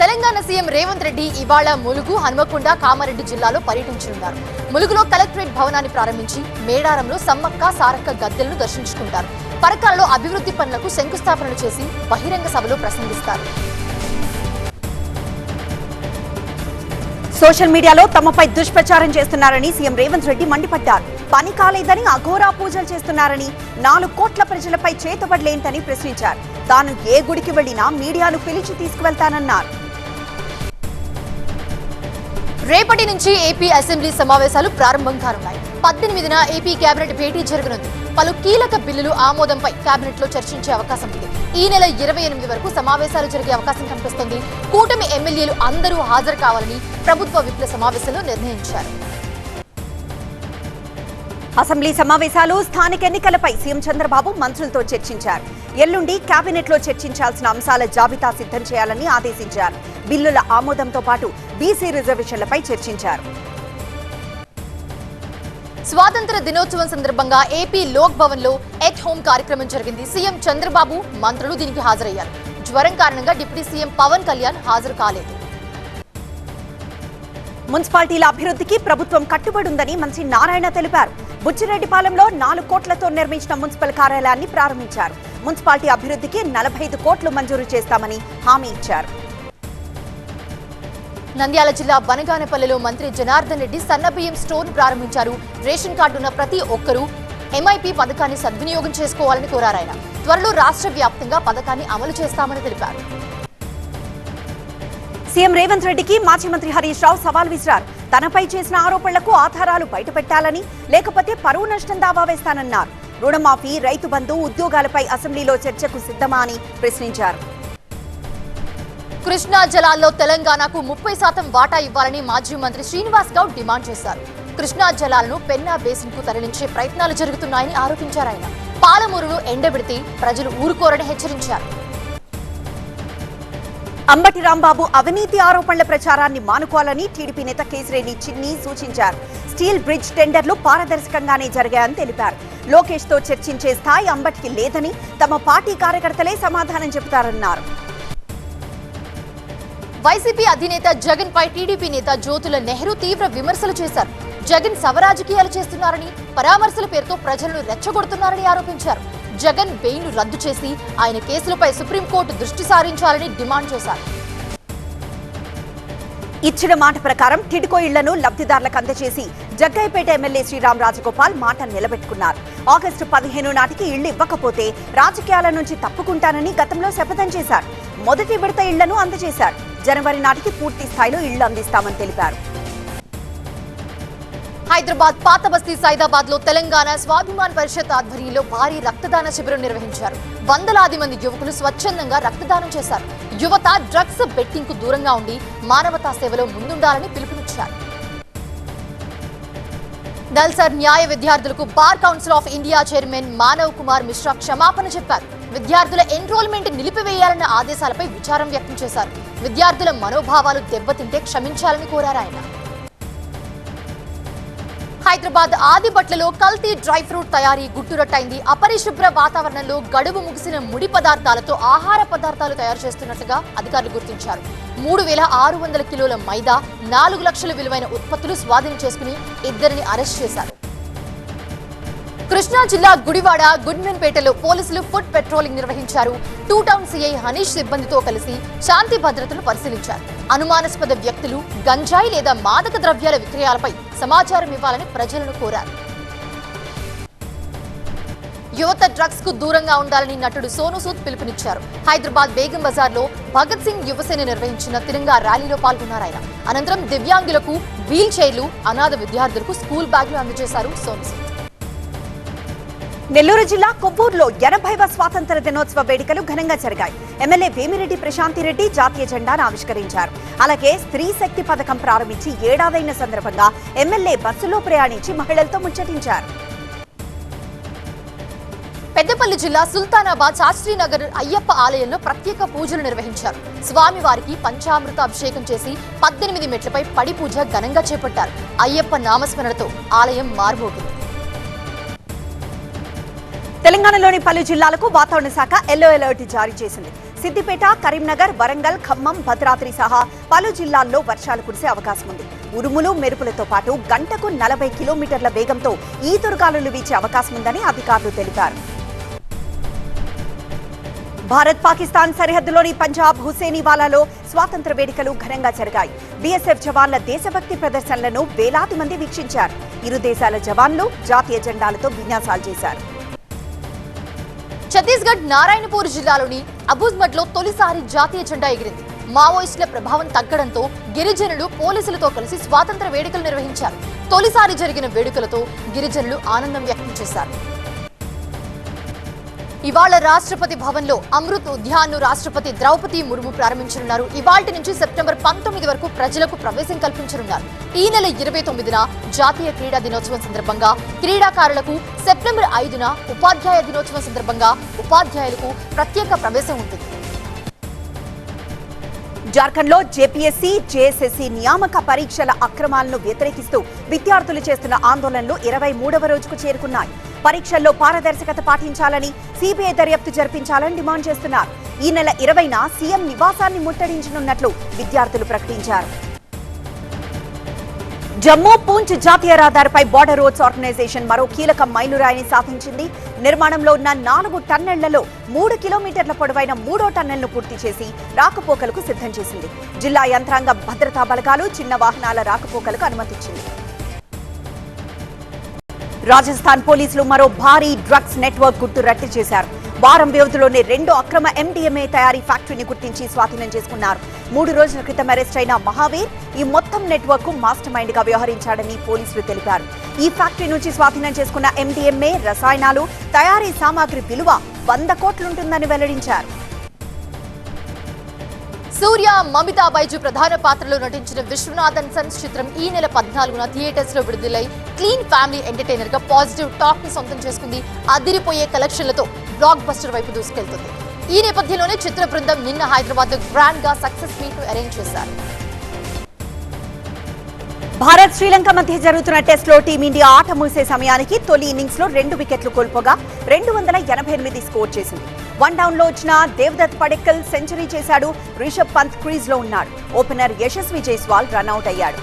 Telangana CM Revanth Reddy ఇవాళ ములుగు, హనుమకొండ, కామారెడ్డి జిల్లాలో పర్యటించనున్నారు. ములుగులో కలెక్టరేట్ భవనాన్ని ప్రారంభించి మేడారంలో సమ్మక్క, సారక్క గద్దెలను దర్శించుకుంటారు. పరకాలలో అభివృద్ధి పనులకు శంకుస్థాపనలు చేసి బహిరంగ సభలో ప్రసంగిస్తారు. సోషల్ మీడియాలో తమపై దుష్ప్రచారం చేస్తున్నారని సీఎం రేవంత్ రెడ్డి మండిపడ్డారు. పని కాలేదని అఘోరా పూజలు చేస్తున్నారని, 4 కోట్ల ప్రజలపై చేతబడలేంటని ప్రశ్నించారు. తాను ఏ గుడికి వెళ్లినా మీడియాను పిలిచి తీసుకువెళ్తానన్నారు. రేపటి నుంచి ఏపీ అసెంబ్లీ సమావేశాలు ప్రారంభం కానున్నాయి. 18న ఏపీ కేబినెట్ భేటీ జరగనుంది. పలు కీలక బిల్లులు ఆమోదంపై కేబినెట్ లో చర్చించే అవకాశం ఉంది. ఈ నెల 28 వరకు సమావేశాలు జరిగే అవకాశం కనిపిస్తోంది. కూటమి ఎమ్మెల్యేలు అందరూ హాజరు కావాలని ప్రభుత్వ విప్ల సమావేశంలో నిర్ణయించారు. అసెంబ్లీ సమావేశాలు, స్థానిక ఎన్నికలపై సీఎం చంద్రబాబు మంత్రులతో చర్చించారు. ఎల్లుండి కేబినెట్ లో చర్చించాల్సిన అంశాల జాబితా సిద్ధం చేయాలని ఆదేశించారు. బిల్లుల ఆమోదంతో పాటు బీసీ రిజర్వేషన్లపై చర్చించారు. స్వాతంత్ర దినోత్సవం సందర్భంగా ఏపీ లోక్ భవన్ లో ఎట్ హోమ్ కార్యక్రమం జరిగింది. సీఎం చంద్రబాబు, మంత్రులు దీనికి హాజరయ్యారు. జ్వరం కారణంగా డిప్యూటీ సీఎం పవన్ కళ్యాణ్ హాజరు కాలేదు. మున్సిపాలిటీల అభివృద్ధికి ప్రభుత్వం కట్టుబడి ఉందని మంత్రి నారాయణ తెలిపారు. బుచ్చిరెడ్డిపాలెంలో 4 కోట్లతో నిర్మించిన మున్సిపల్ కార్యాలయాన్ని ప్రారంభించారు. మున్సిపాలిటీ అభివృద్ధికి 45 కోట్లు మంజూరు చేస్తామని హామీ ఇచ్చారు. నంద్యాల జిల్లా బనగానపల్లిలో మంత్రి జనార్దన్ రెడ్డి సన్నబియ్యం స్టోర్ ప్రారంభించారు. రేషన్ కార్డు ఉన్న ప్రతి ఒక్కరూ ఎంఐపీ పథకాన్ని సద్వినియోగం చేసుకోవాలని కోరారు. ఆయన త్వరలో రాష్ట్ర వ్యాప్తంగా పథకాన్ని అమలు చేస్తామని తెలిపారు. సీఎం రేవంత్ రెడ్డికి మాజీ మంత్రి హరీష్ రావు సవాల్ విసిరారు. తనపై చేసిన ఆరోపణలకు ఆధారాలు బయటపెట్టాలని, లేకపోతే పరువు నష్టం దావా వేస్తానన్నారు. రుణమాఫీ, రైతు బంధు, ఉద్యోగాలపై అసెంబ్లీలో చర్చకు సిద్ధమా అని ప్రశ్నించారు. కృష్ణా జలాల్లో తెలంగాణకు 30% వాటా ఇవ్వాలని మాజీ మంత్రి శ్రీనివాస్ గౌడ్ డిమాండ్ చేశారు. కృష్ణా జలాలను పెన్నా బేసిన్ కు తరలించే ప్రయత్నాలు జరుగుతున్నాయని ఆరోపించారు. ఆయన పాలమూరును ఎండబెడితే ప్రజలు ఊరుకోరని హెచ్చరించారు. అంబటి రాంబాబు అవినీతి ఆరోపణల ప్రచారాన్ని మానుకోవాలని టీడీపీ నేత కేసిరెడ్డి చిన్ని సూచించారు. స్టీల్ బ్రిడ్జ్ టెండర్లు పారదర్శకంగానే జరిగాయని తెలిపారు. లోకేష్ తో చర్చించే స్థాయి అంబటికి లేదని, తమ పార్టీ కార్యకర్తలే సమాధానం చెబుతారన్నారు. వైసీపీ అధినేత జగన్ పై టీడీపీ నేత జ్యోతుల నెహ్రూ తీవ్ర విమర్శలు చేశారు. జగన్ శవరాజకీయాలు చేస్తున్నారని, పరామర్శల పేరుతో ప్రజలను రెచ్చగొడుతున్నారని ఆరోపించారు. జగన్ బెయిల్ రద్దు చేసి ఆయన కేసులపై సుప్రీంకోర్టు దృష్టి సారించాలని డిమాండ్ చేశారు. ఇచ్చిన మాట ప్రకారం టిడ్కో ఇళ్లను లబ్ధిదారులకు అందజేసి జగ్గయ్యపేట ఎమ్మెల్యే శ్రీరామ్ రాజగోపాల్ మాట నిలబెట్టుకున్నారు. ఆగస్టు 15 నాటికి ఇళ్లు ఇవ్వకపోతే రాజకీయాల నుంచి తప్పుకుంటానని గతంలో శపథం చేశారు. మొదటి విడత ఇళ్లను అందజేశారు. జనవరి నాటికి పూర్తి స్థాయిలో ఇళ్లు అందిస్తామని తెలిపారు. హైదరాబాద్ పాత బస్తీ సైదాబాద్ లో తెలంగాణ స్వాభిమాన్ పరిషత్ ఆధ్వర్యంలో భారీ రక్తదాన శిబిరం నిర్వహించారు. వందలాది మంది యువకులు స్వచ్ఛందంగా రక్తదానం చేశారు. యువత డ్రగ్స్ బెట్టింగ్ కు దూరంగా ఉండి మానవతా సేవలో ముందుండాలని పిలుపునిచ్చారు. నల్సార్ న్యాయ విద్యార్థులకు bar council of India chairman Manav Kumar Mishra క్షమాపణ చెప్పారు. విద్యార్థుల ఎన్రోల్మెంట్ నిలిపివేయాలన్న ఆదేశాలపై విచారం వ్యక్తం చేశారు. విద్యార్థుల మనోభావాలు దెబ్బతింటే క్షమించాలని కోరారు ఆయన. హైదరాబాద్ ఆదిబట్లలో కల్తీ డ్రై ఫ్రూట్ తయారీ గుట్టురట్టయింది. అపరిశుభ్ర వాతావరణంలో గడువు ముగిసిన ముడి పదార్థాలతో ఆహార పదార్థాలు తయారు చేస్తున్నట్లుగా అధికారులు గుర్తించారు. 3600 కిలోల మైదా, 4 లక్షల విలువైన ఉత్పత్తులు స్వాధీనం చేసుకుని 2ని అరెస్ట్ చేశారు. కృష్ణా జిల్లా గుడివాడ గుడ్మెన్పేటలో పోలీసులు ఫుడ్ పెట్రోలింగ్ నిర్వహించారు. 2 టౌన్ సీఐ హనీష్ సిబ్బందితో కలిసి శాంతి భద్రతను పరిశీలించారు. అనుమానాస్పద వ్యక్తులు, గంజాయి లేదా మాదక ద్రవ్యాల విక్రయాలపై సమాచారం ఇవ్వాలని ప్రజలను కోరారు. యువత డ్రగ్స్ కు దూరంగా ఉండాలని నటుడు సోను సూద్ పిలుపునిచ్చారు. హైదరాబాద్ బేగం బజార్ లో భగత్ సింగ్ యువసేన నిర్వహించిన తిరంగా ర్యాలీలో పాల్గొన్నారు ఆయన. అనంతరం దివ్యాంగులకు వీల్ చైర్లు, అనాథ విద్యార్థులకు స్కూల్ బ్యాగ్లు అందజేశారు సోను సూద్. నెల్లూరు జిల్లా కొవ్వూరులో 80వ స్వాతంత్ర దినోత్సవ వేడుకలు ఘనంగా జరిగాయి. ఎమ్మెల్యే వేమిరెడ్డి ప్రశాంతిరెడ్డి జాతీయ జెండాను ఆవిష్కరించారు. అలాగే స్త్రీ శక్తి పథకం ప్రారంభించి ఏడాదైన సందర్భంగా ఎమ్మెల్యే బస్సులో ప్రయాణించి మహిళలతో ముచ్చటించారు. పెద్దపల్లి జిల్లా సుల్తానాబాద్ శాస్త్రీనగర్ అయ్యప్ప ఆలయంలో ప్రత్యేక పూజలు నిర్వహించారు. స్వామివారికి పంచామృత అభిషేకం చేసి 18 మెట్లపై పడి పూజ ఘనంగా చేపట్టారు. అయ్యప్ప నామస్మరణతో ఆలయం మారుమోగింది. తెలంగాణలోని పలు జిల్లాలకు వాతావరణ శాఖ ఎల్లో అలర్ట్ జారీ చేసింది. సిద్దిపేట, కరీంనగర్, వరంగల్, ఖమ్మం, భద్రాద్రి సహా పలు జిల్లాల్లో వర్షాలు కురిసే అవకాశం ఉంది. ఉరుములు, మెరుపులతో పాటు గంటకు 40 కిలోమీటర్ల వేగంతో ఈదురుగాలులు వీచే అవకాశం ఉందని అధికారులు తెలిపారు. భారత్ పాకిస్తాన్ సరిహద్దులోని పంజాబ్ హుసేనివాలాలో స్వాతంత్ర వేడుకలు ఘనంగా జరిగాయి. బీఎస్ఎఫ్ జవాన్ల దేశభక్తి ప్రదర్శనలను వేలాది మంది వీక్షించారు. ఇరు దేశాల జవాన్లు జాతీయ జెండాలతో విన్యాసాలు చేశారు. ఛత్తీస్గఢ్ నారాయణపూర్ జిల్లాలోని అబుజ్మట్లో తొలిసారి జాతీయ జెండా ఎగిరింది. మావోయిస్టుల ప్రభావం తగ్గడంతో గిరిజనులు పోలీసులతో కలిసి స్వాతంత్ర వేడుకలు నిర్వహించారు. తొలిసారి జరిగిన వేడుకలతో గిరిజనులు ఆనందం వ్యక్తం చేశారు. ఇవాళ రాష్ట్రపతి భవన్లో అమృత్ ఉద్యాన్ను రాష్ట్రపతి ద్రౌపది ముర్ము ప్రారంభించనున్నారు. ఇవాళ్టి నుంచి సెప్టెంబర్ 19 వరకు ప్రజలకు ప్రవేశం కల్పించనున్నారు. ఈ నెల 29న జాతీయ క్రీడా దినోత్సవం సందర్భంగా క్రీడాకారులకు, సెప్టెంబర్ 5న ఉపాధ్యాయ దినోత్సవం సందర్భంగా ఉపాధ్యాయులకు ప్రత్యేక ప్రవేశం ఉంటుంది. జార్ఖండ్లో జేపీఎస్సీ, జేఎస్ఎస్సీ నియామక పరీక్షల అక్రమాలను వ్యతిరేకిస్తూ విద్యార్థులు చేస్తున్న ఆందోళనలు 23వ రోజుకు చేరుకున్నాయి. పరీక్షల్లో పారదర్శకత పాటించాలని, సిబిఐ దర్యాప్తు జరిపించాలని డిమాండ్ చేస్తున్నారు. ఈ నెల 20న సీఎం నివాసాన్ని ముట్టడించనున్నట్లు విద్యార్థులు ప్రకటించారు. జమ్మూ పూంచ్ జాతీయ రహదారిపై బోర్డర్ రోడ్స్ ఆర్గనైజేషన్ మరో కీలక మైలురాయిని సాధించింది. నిర్మాణంలో ఉన్న 4 టన్నెళ్లలో 3 కిలోమీటర్ల పొడవైన 3వ టన్నెల్ను పూర్తి చేసి రాకపోకలకు సిద్ధం చేసింది. జిల్లా యంత్రాంగం, భద్రతా బలగాలు చిన్న వాహనాల రాకపోకలకు అనుమతించింది. రాజస్థాన్ పోలీసులు మరో భారీ డ్రగ్స్ నెట్వర్క్ గుట్టు రట్టు చేశారు. వారం వ్యవధిలోనే 2 అక్రమ ఎండీఎంఏ తయారీ ఫ్యాక్టరీని గుర్తించి స్వాధీనం చేసుకున్నారు. 3 రోజుల క్రితం అరెస్ట్ అయిన మహావీర్ ఈ మొత్తం నెట్వర్క్ కు మాస్టర్ మైండ్ గా వ్యవహరించాడని పోలీసులు తెలిపారు. ఈ ఫ్యాక్టరీ నుంచి స్వాధీనం చేసుకున్న ఎండీఎంఏ, రసాయనాలు, తయారీ సామాగ్రి విలువ 100 కోట్లుంటుందని వెల్లడించారు. సూర్య, మమితా బైజు ప్రధాన పాత్రలో నటించిన విశ్వనాథన్ సన్స్ చిత్రం ఈ నెల 14న థియేటర్స్ లో విడుదలై క్లీన్ ఫ్యామిలీ ఎంటర్టైనర్ గా పాజిటివ్ టాక్ ని సొంతం చేసుకుంది. అదిరిపోయే కలెక్షన్లతో బ్లాక్ బస్టర్ వైపు దూసుకెళ్తుంది. ఈ నేపథ్యంలోనే చిత్ర బృందం నిన్న హైదరాబాద్ లో గ్రాండ్ గా సక్సెస్ మీట్ ను అరేంజ్ చేశారు. భారత్, శ్రీలంక మధ్య జరుగుతున్న టెస్ట్ లో టీమిండియా ఆట ముగిసే సమయానికి తొలి ఇన్నింగ్స్ లో 2 వికెట్లు కోల్పోగా 288 స్కోర్ చేసింది. 1 డౌన్ లో వచ్చిన దేవదత్ పడిక్కల్ సెంచరీ చేశాడు. రిషబ్ పంత్ క్రీజ్ లో ఉన్నాడు. ఓపెనర్ యశస్వి జైస్వాల్ రన్అట్ అయ్యాడు.